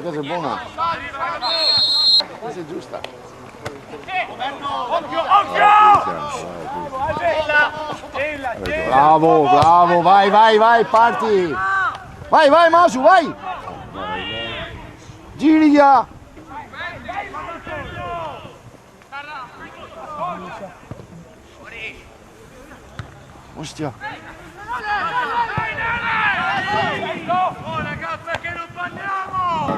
Questa è buona. Questa è giusta. Bravo, bravo, vai, vai, vai, parti. Vai, vai, Masu, vai. Giri via. Ostia. Oh ragazzi che non parliamo!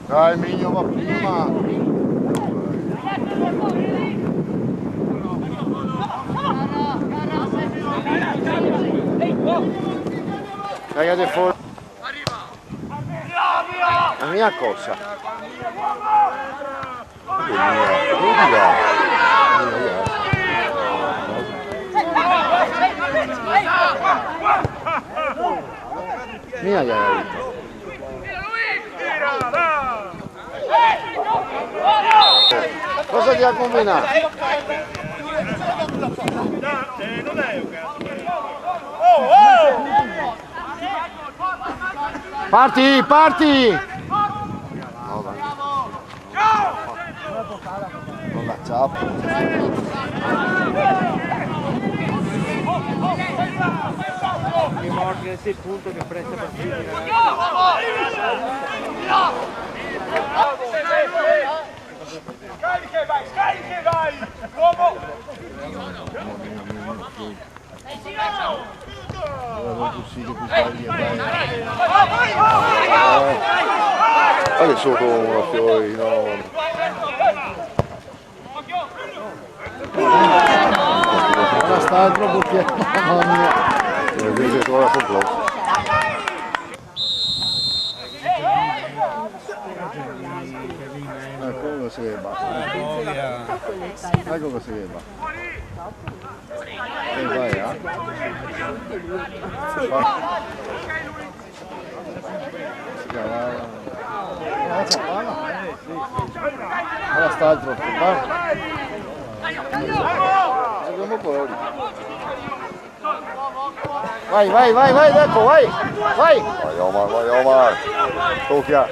Dai, Migno va prima. Ragazzi, fuori. La mia cosa. Mia gli cosa ti ha combinato? Parti, parti! Non la ciappa. Mi mordi nel 6 punto che presta partita. Scariche vai! Uomo! Non è possibile più sbagli guarda sotto una fiori, no. Ora sta troppo pieno, mamma mia. Vedi ora complesso. Ecco si va. Ecco cosa si va. E vai, ora sta troppo. Abbiamo fuori. Vai, vai, vai, vai, Deco, vai! Vai! Vai, Omar! Tocchia!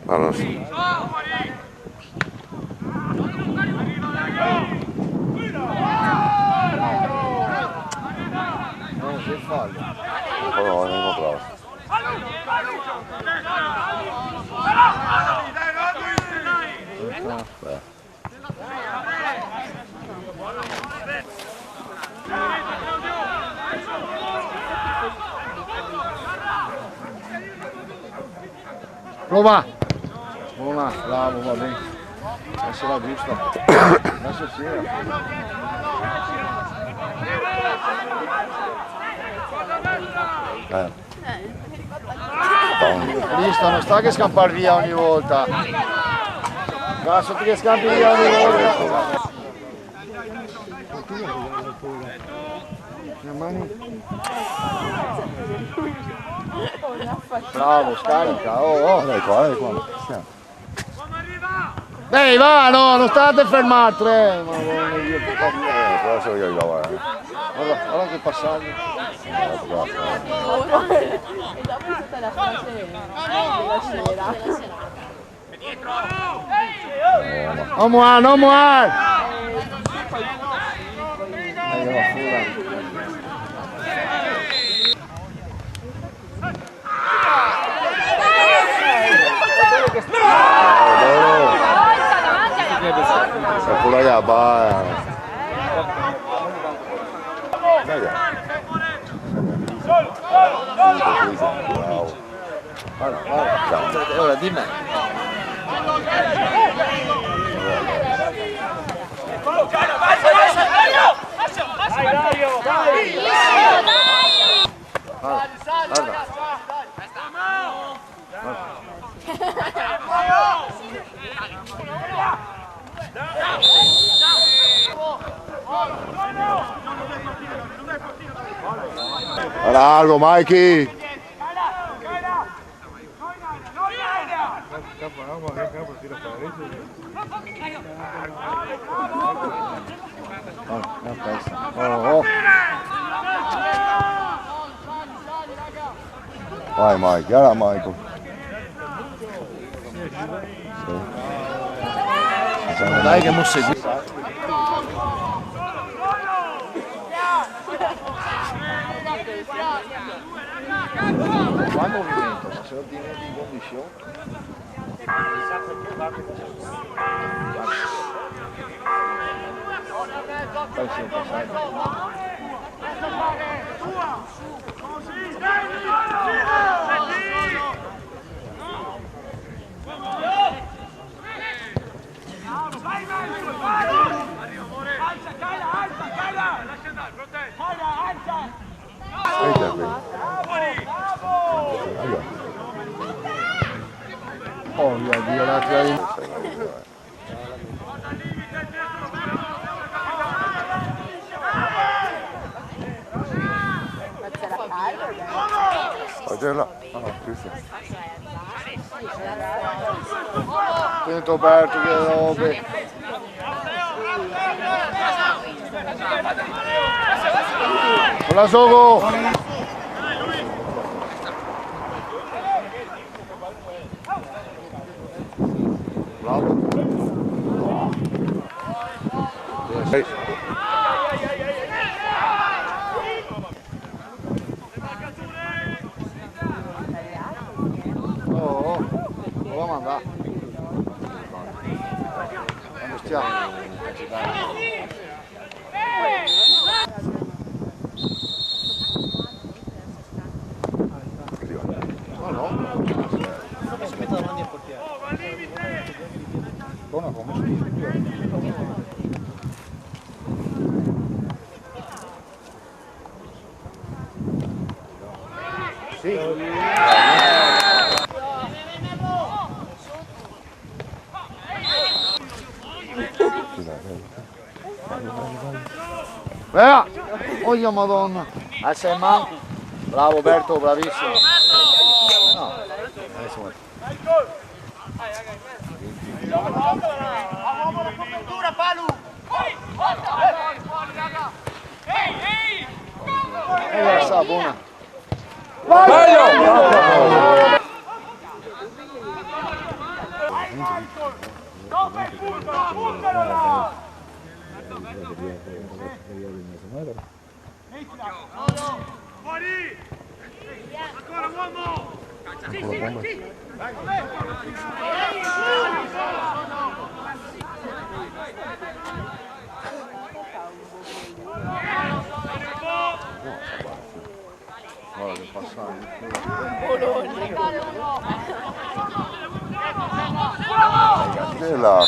Allora sì. Non si fallo. No, non ho provato. Prova! Buona, bravo, va bene. Adesso la giusta. Adesso sì. Cristo, non sta che scappare via ogni volta. Cazzo che scampi via ogni volta. Bravo, scarica. Oh, oh. Dai qua, dai qua. Dai, va, no, non state fermati, ma Però se io guarda. guarda che passaggio. E dopo tutta la fase della sera. No muore, no muore! Pure là, va. Ora di me. Dai Dario, dai! Largo, Mikey. Oh. Vai Mike, gara Michael. Dai che mo segui. Fai movimento, ma se lo tieni in condizione. Fai sempre, sai. Oh mio Dio, l'altra di... Guardala. Ah, questo. Tieni Roberto che robe. Con la Sogo! Bravo. Hey. Oh, lo va mandare. Quando stiamo? No, no. Come si mette davanti al portiere? Buona come si Via! Oia madonna! Alza in mano. Bravo Berto, bravissimo. No. Adesso sa buona. Fuori! Ancora uomo! Guarda che passaggio. Che là.